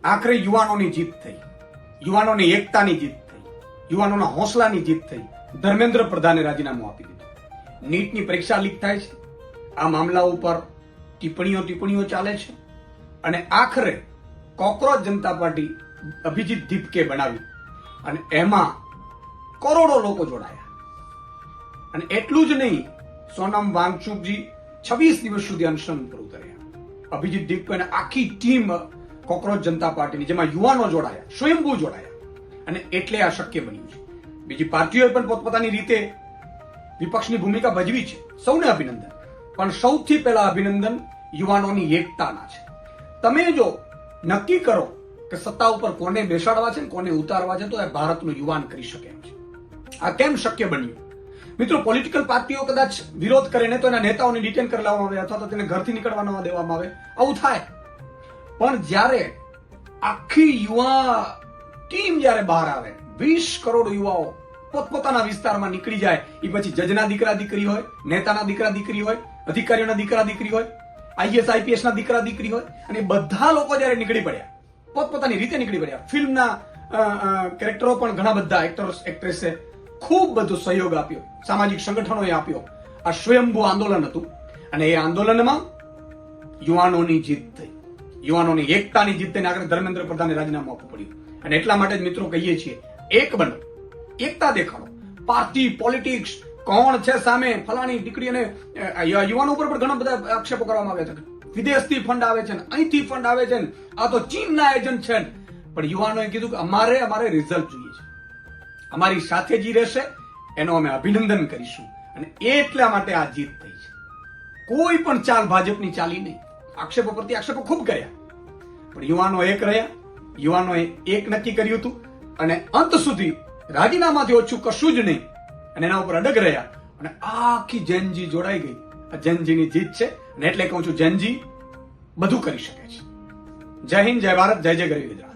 આખરે યુવાનોની જીત થઈ, યુવાનોની એકતાની જીત થઈ, યુવાનોના હોંસલાની જીત થઈ. ધર્મેન્દ્ર પ્રધાને રાજીનામું આપી દીધું. નીટની પરીક્ષા લીક થાય છે, આ મામલા ઉપર ટિપ્પણીઓ ચાલે છે અને આખરે કોકરોચ જનતા પાર્ટી અભિજીત દીપકે બનાવી અને એમાં કરોડો લોકો જોડાયા. અને એટલું જ નહીં, સોનમ વાંગચુકજી 26 દિવસ સુધી અનશન પર ઉતર્યા. અભિજીત દીપકે અને આખી ટીમ કોકરોચ જનતા પાર્ટીની, જેમાં યુવાનો જોડાયા, સ્વયંભૂ જોડાયા અને એટલે આ શક્ય બન્યું છે. બીજી પાર્ટીઓએ પણ પોતપોતાની રીતે વિપક્ષની ભૂમિકા ભજવી છે. સૌને અભિનંદન. પણ સૌથી પહેલા અભિનંદન યુવાનોની એકતાના છે. તમે જો નક્કી કરો કે સત્તા ઉપર કોને બેસાડવા છે કોને ઉતારવા છે, તો એ ભારતનું યુવાન કરી શકે એમ છે. આ કેમ શક્ય બન્યું? મિત્રો, પોલિટિકલ પાર્ટીઓ કદાચ વિરોધ કરે ને તો એના નેતાઓને ડિટેન કરી લેવામાં આવે અથવા તો તેને ઘરથી નીકળવા ન દેવામાં આવે, આવું થાય. પણ જ્યારે આખી યુવા ટીમ જ્યારે બહાર આવે, 20 કરોડ યુવાઓ પોતપોતાના વિસ્તારમાં નીકળી જાય, એ પછી જજના દીકરા દીકરી હોય, નેતાના દીકરા દીકરી હોય, અધિકારીઓના દીકરા દીકરી હોય, આઈએસ આઈપીએસ ના દીકરા દીકરી હોય, અને બધા લોકો જયારે નીકળી પડ્યા, પોતપોતાની રીતે નીકળી પડ્યા. ફિલ્મના કેરેક્ટરો પણ ઘણા બધા એક્ટર્સ એક્ટ્રેસે ખૂબ બધો સહયોગ આપ્યો, સામાજિક સંગઠનોએ આપ્યો. આ સ્વયંભૂ આંદોલન હતું અને એ આંદોલનમાં યુવાનોની જીત થઈ, યુવાનોની એકતાની જીત થઈને આગળ ધર્મેન્દ્ર પ્રધાને રાજીનામું આપવું પડ્યું. અને એટલા માટે જ મિત્રો કહીએ છીએ, એક બનો, એકતા દેખાડો. પાર્ટી પોલિટિક્સ કોણ છે સામે, ફલાણી દીકરી, અને યુવાનો ઉપર પણ ઘણા બધા આક્ષેપો કરવામાં આવ્યા છે. વિદેશથી ફંડ આવે છે, અહીંથી ફંડ આવે છે, આ તો ચીનના એજન્ટ છે. પણ યુવાનોએ કીધું કે અમારે રિઝલ્ટ જોઈએ છે, અમારી સાથે જે રહેશે એનો અમે અભિનંદન કરીશું. અને એટલા માટે આ જીત થઈ છે. કોઈ પણ ચાલ ભાજપની ચાલી નહીં. આક્ષેપો પ્રતિ આક્ષેપો ખૂબ કર્યા, પણ યુવાનો એક રહ્યા. યુવાનોએ એક નક્કી કર્યું હતું અને અંત સુધી રાજીનામાથી ઓછું કશું જ નહીં અને એના ઉપર અડગ રહ્યા. અને આખી જેનજી જોડાઈ ગઈ. આ જેનજીની જીત છે. અને એટલે કહું છું, જેનજી બધું કરી શકે છે. જય હિન્દ, જય ભારત, જય જય ગરવી ગુજરાત.